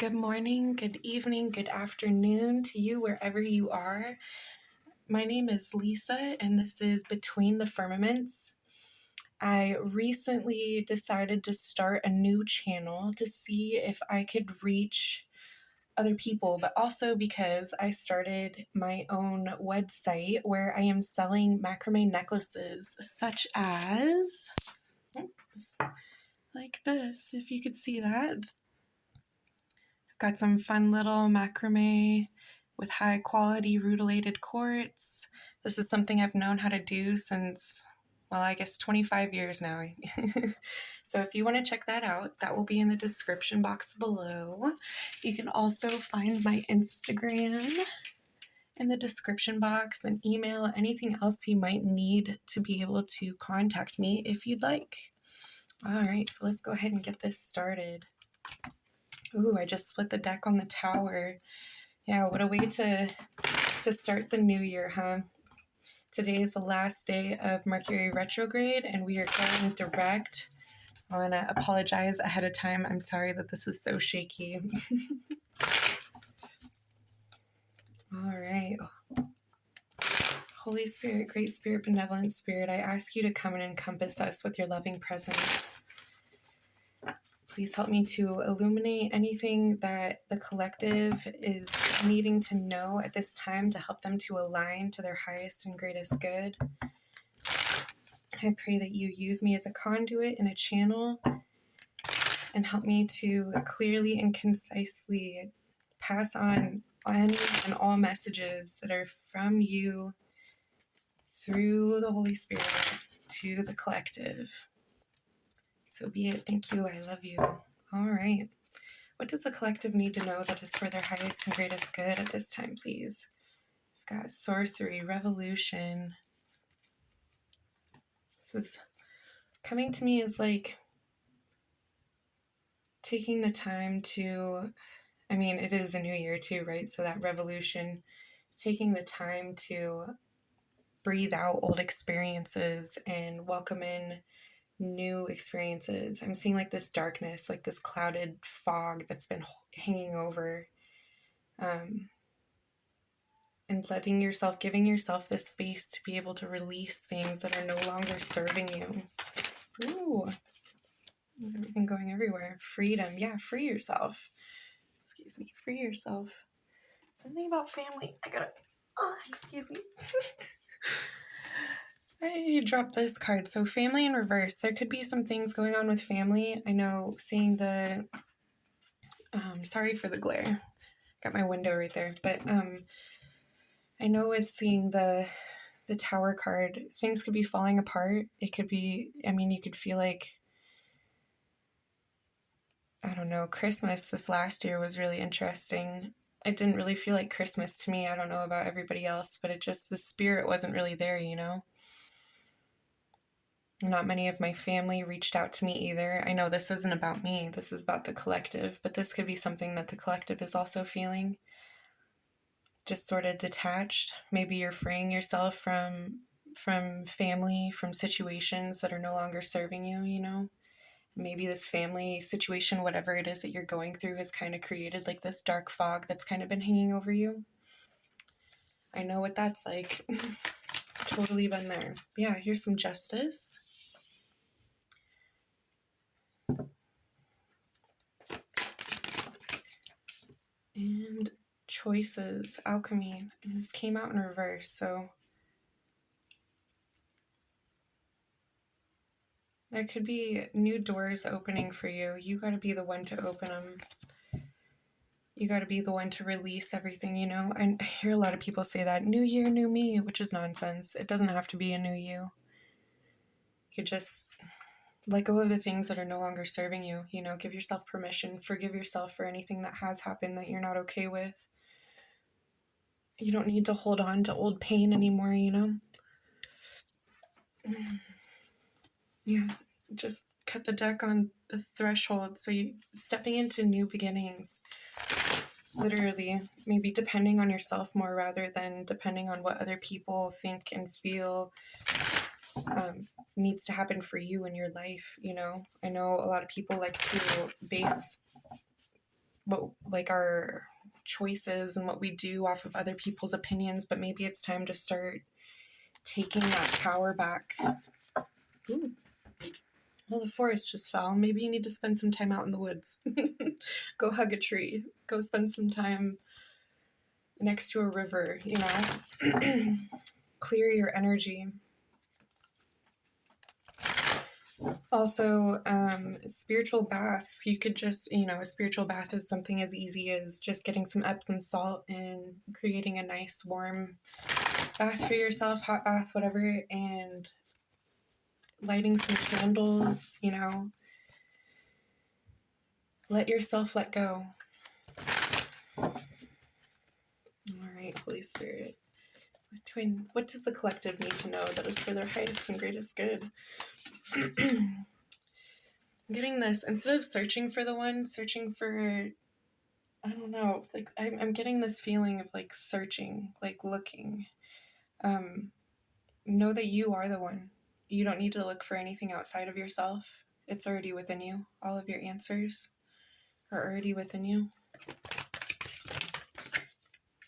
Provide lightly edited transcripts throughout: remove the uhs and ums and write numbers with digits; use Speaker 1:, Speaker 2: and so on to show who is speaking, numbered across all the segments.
Speaker 1: Good morning, good evening, good afternoon to you wherever you are. My name is Lisa, and this is Between the Firmaments. I recently decided to start a new channel to see if I could reach other people, but also because I started my own website where I am selling macrame necklaces, such as like this, if you could see that. Got some fun little macrame with high quality rutilated quartz. This is something I've known how to do since, well, I guess 25 years now. So if you want to check that out, that will be in the description box below. You can also find my Instagram in the description box and email, anything else you might need to be able to contact me if you'd like. All right, so let's go ahead and get this started. Ooh, I just split the deck on the Tower. Yeah, what a way to start the new year, huh? Today is the last day of Mercury retrograde, and we are going direct. I want to apologize ahead of time. I'm sorry that this is so shaky. All right. Holy Spirit, Great Spirit, Benevolent Spirit, I ask you to come and encompass us with your loving presence. Please help me to illuminate anything that the collective is needing to know at this time to help them to align to their highest and greatest good. I pray that you use me as a conduit and a channel and help me to clearly and concisely pass on any and all messages that are from you through the Holy Spirit to the collective. So be it. Thank you. I love you. All right. What does the collective need to know that is for their highest and greatest good at this time, please? We've got sorcery, revolution. This is coming to me as like taking the time to, it is a new year too, right? So that revolution, taking the time to breathe out old experiences and welcome in new experiences. I'm seeing like this darkness, like this clouded fog that's been hanging over, and giving yourself this space to be able to release things that are no longer serving you. Ooh, everything going everywhere. Freedom. Yeah, free yourself. Excuse me, free yourself. Something about family. Excuse me. I dropped this card. So family in reverse. There could be some things going on with family. I know seeing the, sorry for the glare. Got my window right there. But I know with seeing the Tower card, things could be falling apart. It could be, you could feel like, I don't know, Christmas this last year was really interesting. It didn't really feel like Christmas to me. I don't know about everybody else, but the spirit wasn't really there, you know? Not many of my family reached out to me either. I know this isn't about me. This is about the collective, but this could be something that the collective is also feeling. Just sort of detached. Maybe you're freeing yourself from family, from situations that are no longer serving you, you know? Maybe this family situation, whatever it is that you're going through, has kind of created like this dark fog that's kind of been hanging over you. I know what that's like. Totally been there. Yeah, here's some justice. And choices, alchemy. And this came out in reverse, so there could be new doors opening for you. You got to be the one to open them. You got to be the one to release everything, you know? I hear a lot of people say that, new year, new me, which is nonsense. It doesn't have to be a new you. You just let go of the things that are no longer serving you, you know? Give yourself permission. Forgive yourself for anything that has happened that you're not okay with. You don't need to hold on to old pain anymore, you know? Yeah, just cut the deck on the threshold. So you stepping into new beginnings, literally, maybe depending on yourself more rather than depending on what other people think and feel needs to happen for you in your life, you know? I know a lot of people like to base like our choices and what we do off of other people's opinions, but maybe it's time to start taking that power back. Ooh. Well, the forest just fell. Maybe you need to spend some time out in the woods. Go hug a tree. Go spend some time next to a river, you know? Clear your energy. Also, spiritual baths. You could just, you know, a spiritual bath is something as easy as just getting some Epsom salt and creating a nice warm bath for yourself, hot bath, whatever, and lighting some candles, you know. Let yourself let go. All right, Holy Spirit. What does the collective need to know that is for their highest and greatest good? I'm getting this, instead of searching for the one, searching for, I don't know, like I'm getting this feeling of like searching, like looking. Know that you are the one. You don't need to look for anything outside of yourself. It's already within you. All of your answers are already within you.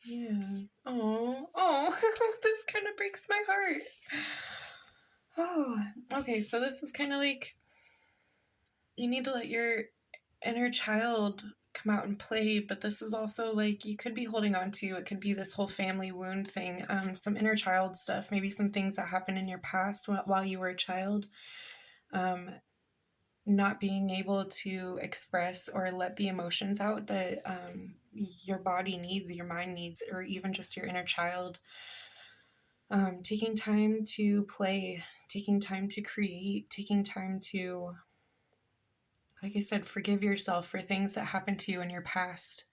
Speaker 1: Yeah. Oh, this kind of breaks my heart. Oh, okay, so this is kind of like, you need to let your inner child come out and play, but this is also like, you could be holding on to, it could be this whole family wound thing, some inner child stuff, maybe some things that happened in your past while you were a child, not being able to express or let the emotions out that your body needs, your mind needs, or even just your inner child. Taking time to play, taking time to create, taking time to, like I said, forgive yourself for things that happened to you in your past.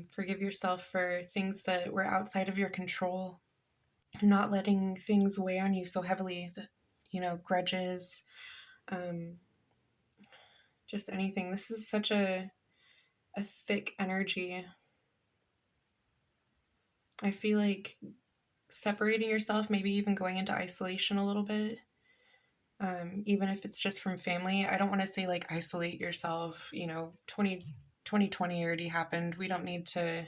Speaker 1: Forgive yourself for things that were outside of your control. Not letting things weigh on you so heavily, that, you know, grudges, just anything. This is such a thick energy. I feel like separating yourself, maybe even going into isolation a little bit, even if it's just from family. I don't want to say like isolate yourself, you know, 2020 already happened. We don't need to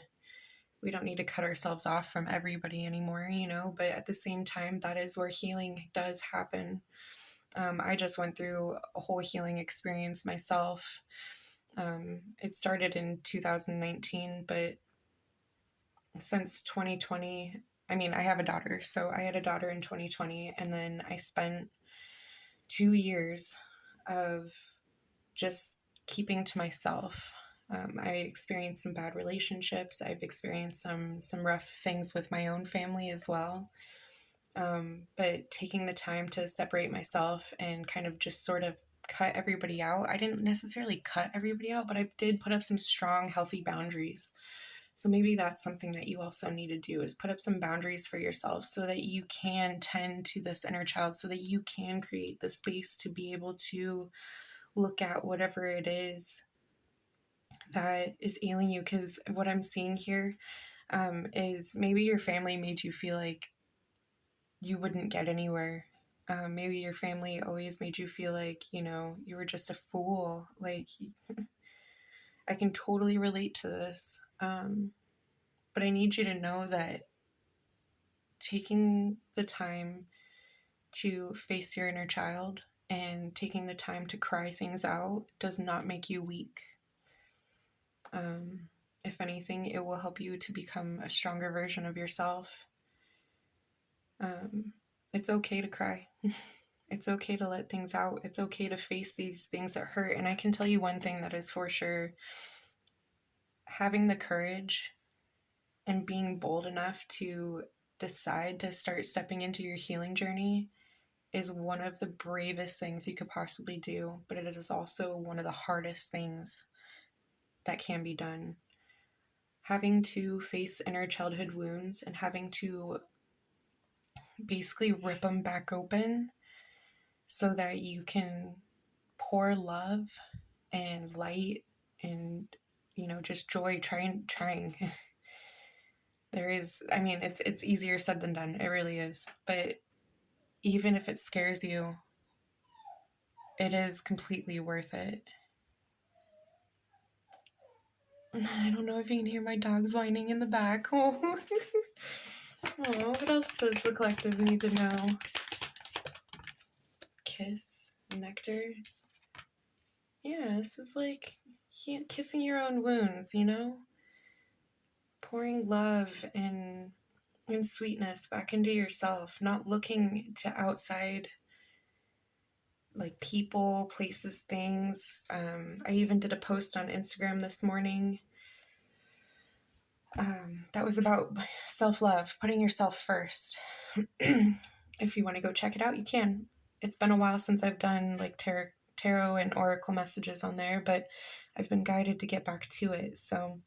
Speaker 1: cut ourselves off from everybody anymore, you know, but at the same time, that is where healing does happen. I just went through a whole healing experience myself. It started in 2019, but since 2020, I mean, I have a daughter, so I had a daughter in 2020, and then I spent 2 years of just keeping to myself. I experienced some bad relationships. I've experienced some rough things with my own family as well. But taking the time to separate myself and kind of just sort of cut everybody out. I didn't necessarily cut everybody out, but I did put up some strong, healthy boundaries. So maybe that's something that you also need to do, is put up some boundaries for yourself so that you can tend to this inner child, so that you can create the space to be able to look at whatever it is that is ailing you. Because what I'm seeing here is maybe your family made you feel like you wouldn't get anywhere. Maybe your family always made you feel like, you know, you were just a fool. Like, I can totally relate to this. But I need you to know that taking the time to face your inner child and taking the time to cry things out does not make you weak. If anything, it will help you to become a stronger version of yourself. It's okay to cry. It's okay to let things out. It's okay to face these things that hurt. And I can tell you one thing that is for sure: having the courage and being bold enough to decide to start stepping into your healing journey is one of the bravest things you could possibly do, but it is also one of the hardest things that can be done. Having to face inner childhood wounds and having to basically rip them back open so that you can pour love and light and, you know, just joy, trying. There is, I mean, it's easier said than done. It really is. But even if it scares you, it is completely worth it. I don't know if you can hear my dogs whining in the back. Oh, what else does the collective need to know? Kiss, nectar. Yeah, this is like kissing your own wounds, you know? Pouring love and sweetness back into yourself, not looking to outside, like people, places, things. I even did a post on Instagram this morning that was about self-love, putting yourself first. If you want to go check it out, you can. It's been a while since I've done like tarot and oracle messages on there, but I've been guided to get back to it. So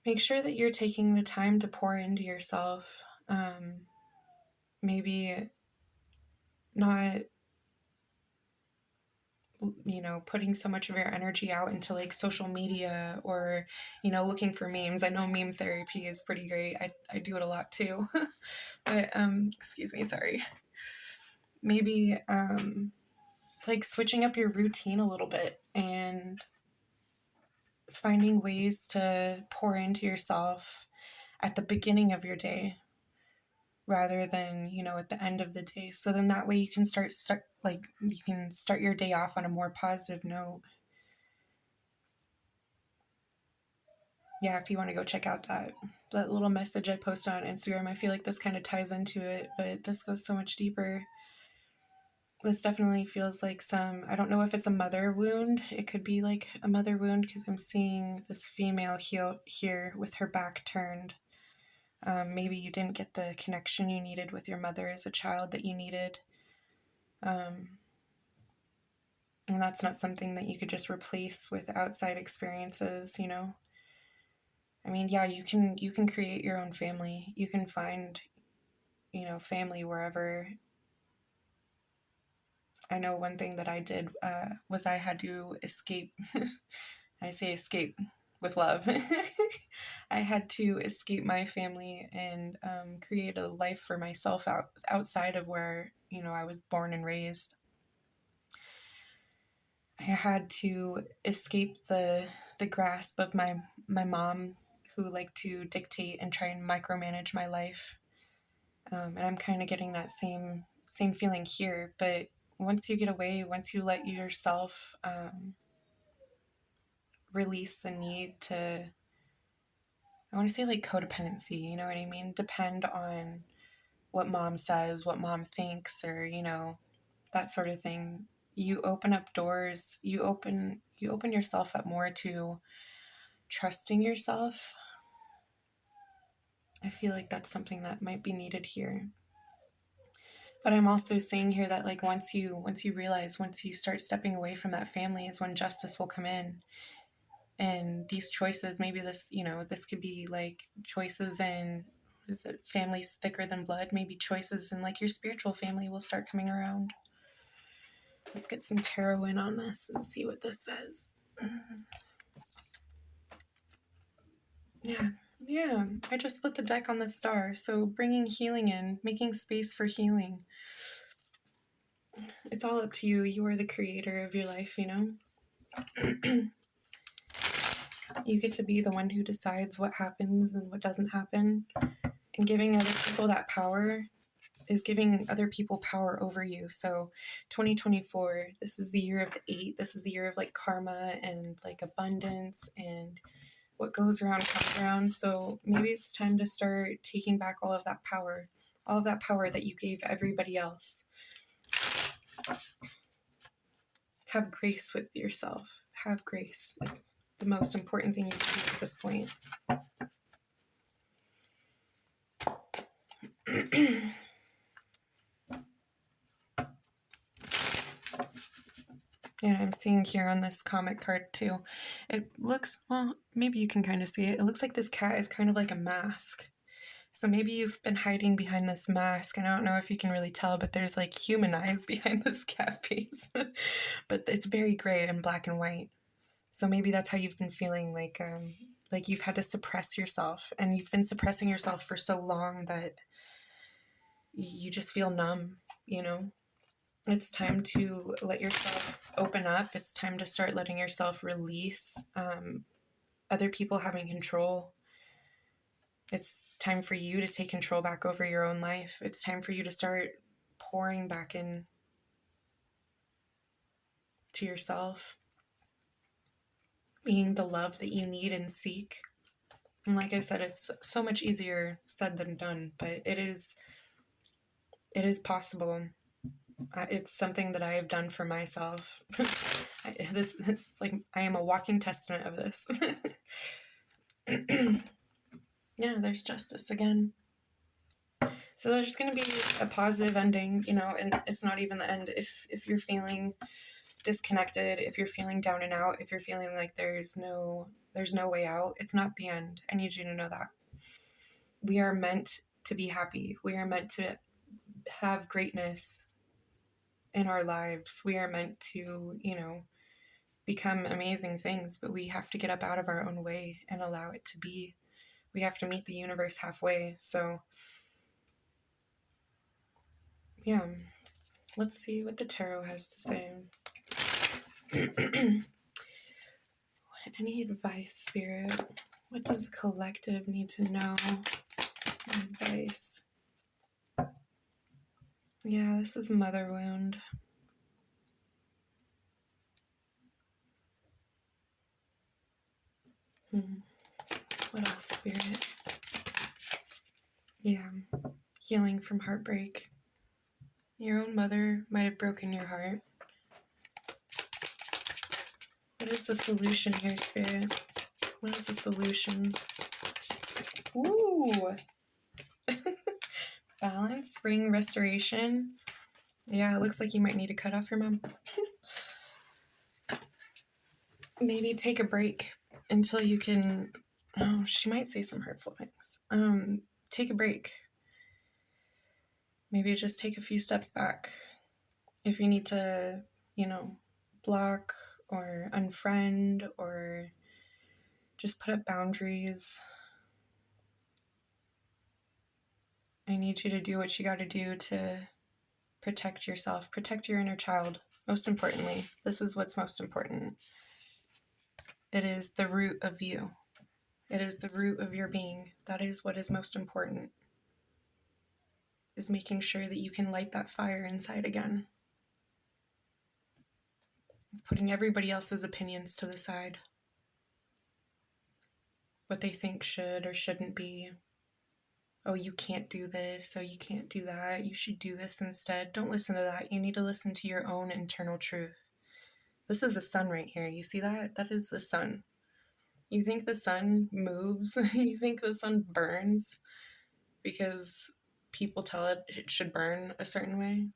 Speaker 1: make sure that you're taking the time to pour into yourself. Maybe not, putting so much of your energy out into like social media or, looking for memes. I know meme therapy is pretty great. I do it a lot too. But, excuse me, sorry. Maybe, like switching up your routine a little bit and finding ways to pour into yourself at the beginning of your day rather than, at the end of the day. So then that way you can start your day off on a more positive note. Yeah, if you want to go check out that little message I posted on Instagram, I feel like this kind of ties into it, but this goes so much deeper. This definitely feels like I don't know if it's a mother wound. It could be like a mother wound because I'm seeing this female here with her back turned. Maybe you didn't get the connection you needed with your mother as a child that you needed. And that's not something that you could just replace with outside experiences, I mean, yeah, you can create your own family. You can find, family wherever. I know one thing that I did was I had to escape. I say escape with love. I had to escape my family and create a life for myself outside of where, I was born and raised. I had to escape the grasp of my mom, who liked to dictate and try and micromanage my life. And I'm kind of getting that same feeling here. But once you get away, once you let yourself release the need to, I want to say like codependency, you know what I mean? Depend on what mom says, what mom thinks, or, that sort of thing. You open up doors, you open yourself up more to trusting yourself. I feel like that's something that might be needed here. But I'm also saying here that like once you realize, once you start stepping away from that family is when justice will come in. And these choices, maybe this, this could be like choices in, is it families thicker than blood? Maybe choices in like your spiritual family will start coming around. Let's get some tarot in on this and see what this says. Yeah, I just split the deck on the star. So bringing healing in, making space for healing. It's all up to you. You are the creator of your life, You get to be the one who decides what happens and what doesn't happen. And giving other people that power is giving other people power over you. So 2024, this is the year of the 8. This is the year of like karma and like abundance, and what goes around comes around. So maybe it's time to start taking back all of that power that you gave everybody else. Have grace with yourself. Have grace. It's the most important thing you can do at this point. And I'm seeing here on this comic card too, it looks, well, maybe you can kind of see it. It looks like this cat is kind of like a mask. So maybe you've been hiding behind this mask, and I don't know if you can really tell, but there's like human eyes behind this cat face. But it's very gray and black and white. So maybe that's how you've been feeling, like you've had to suppress yourself, and you've been suppressing yourself for so long that you just feel numb, It's time to let yourself open up. It's time to start letting yourself release other people having control. It's time for you to take control back over your own life. It's time for you to start pouring back in to yourself, being the love that you need and seek. And like I said, it's so much easier said than done, but it is possible. It's something that I have done for myself. It's like I am a walking testament of this. Yeah, there's justice again. So there's going to be a positive ending, and it's not even the end. If you're feeling disconnected, if you're feeling down and out, if you're feeling like there's no way out, it's not the end. I need you to know that. We are meant to be happy. We are meant to have greatness in our lives. We are meant to, become amazing things, but we have to get up out of our own way and allow it to be. We have to meet the universe halfway. So, yeah, let's see what the tarot has to say. Any advice, Spirit? What does the collective need to know? Advice. Yeah, this is mother wound. What else, Spirit? Yeah, healing from heartbreak. Your own mother might have broken your heart. What is the solution here, Spirit? What is the solution? Ooh! Balance, spring, restoration. Yeah, it looks like you might need to cut off your mom. Maybe take a break until you can... Oh, she might say some hurtful things. Take a break. Maybe just take a few steps back. If you need to, block or unfriend or just put up boundaries. I need you to do what you got to do to protect yourself, protect your inner child. Most importantly, this is what's most important. It is the root of you. It is the root of your being. That is what is most important, is making sure that you can light that fire inside again. It's putting everybody else's opinions to the side. What they think should or shouldn't be. Oh, you can't do this. Oh, you can't do that. You should do this instead. Don't listen to that. You need to listen to your own internal truth. This is the sun right here. You see that? That is the sun. You think the sun moves? You think the sun burns because people tell it should burn a certain way?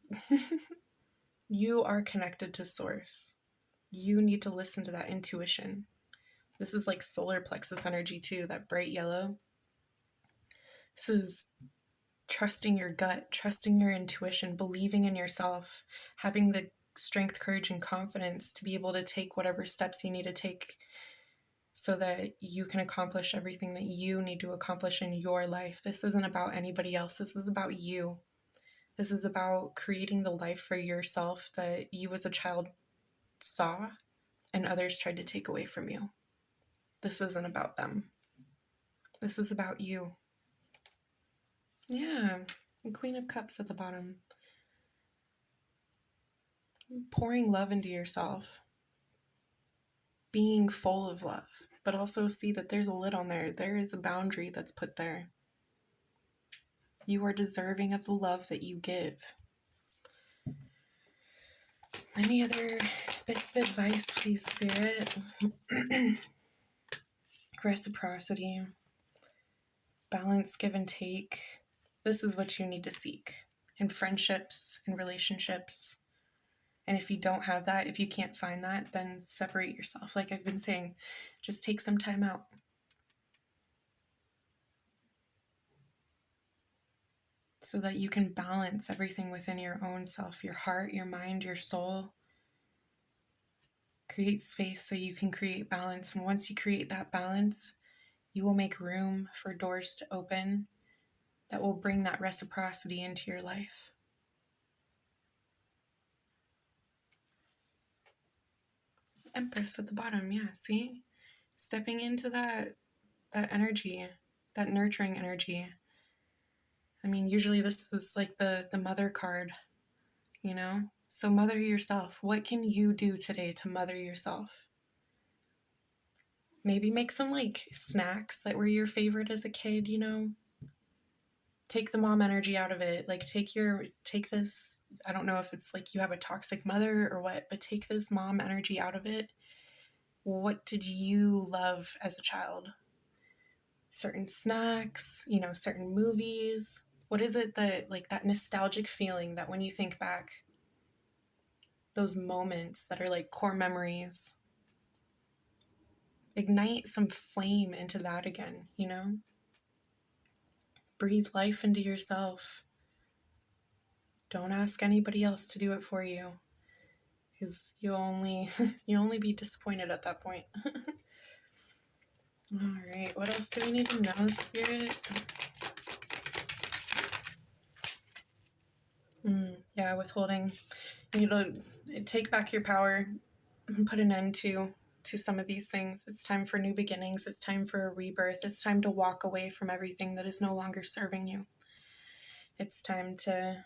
Speaker 1: You are connected to source. You need to listen to that intuition. This is like solar plexus energy too, that bright yellow. This is trusting your gut, trusting your intuition, believing in yourself, having the strength, courage, and confidence to be able to take whatever steps you need to take so that you can accomplish everything that you need to accomplish in your life. This isn't about anybody else. This is about you. This is about creating the life for yourself that you as a child saw and others tried to take away from you. This isn't about them. This is about you. Yeah, the Queen of Cups at the bottom. Pouring love into yourself. Being full of love, but also see that there's a lid on there. There is a boundary that's put there. You are deserving of the love that you give. Any other bits of advice, please, Spirit? Reciprocity. Balance, give and take. This is what you need to seek in friendships, in relationships. And if you don't have that, if you can't find that, then separate yourself. Like I've been saying, just take some time out. So that you can balance everything within your own self, your heart, your mind, your soul. Create space so you can create balance. And once you create that balance, you will make room for doors to open that will bring that reciprocity into your life. Empress at the bottom. Yeah, see? Stepping into that energy, that nurturing energy. I mean, usually this is like the mother card, you know? So mother yourself. What can you do today to mother yourself? Maybe make some like snacks that were your favorite as a kid, you know? Take the mom energy out of it. Like take this, I don't know if it's like you have a toxic mother or what, but take this mom energy out of it. What did you love as a child? Certain snacks, you know, certain movies. What is it that, like, that nostalgic feeling that when you think back, those moments that are like core memories, ignite some flame into that again, you know? Breathe life into yourself. Don't ask anybody else to do it for you, because you'll only be disappointed at that point. All right, what else do we need to know, Spirit? Yeah, withholding. You need to take back your power and put an end to some of these things. It's time for new beginnings. It's time for a rebirth. It's time to walk away from everything that is no longer serving you. It's time to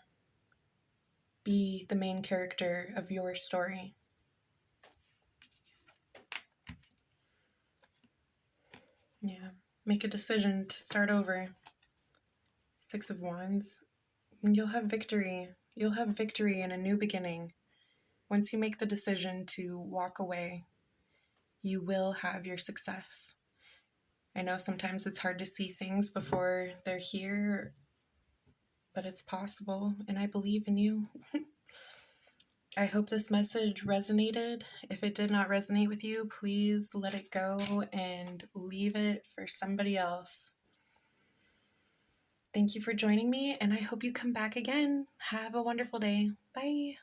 Speaker 1: be the main character of your story. Yeah. Make a decision to start over. 6 of Wands. And you'll have victory. You'll have victory and a new beginning. Once you make the decision to walk away, you will have your success. I know sometimes it's hard to see things before they're here, but it's possible, and I believe in you. I hope this message resonated. If it did not resonate with you, please let it go and leave it for somebody else. Thank you for joining me, and I hope you come back again. Have a wonderful day. Bye.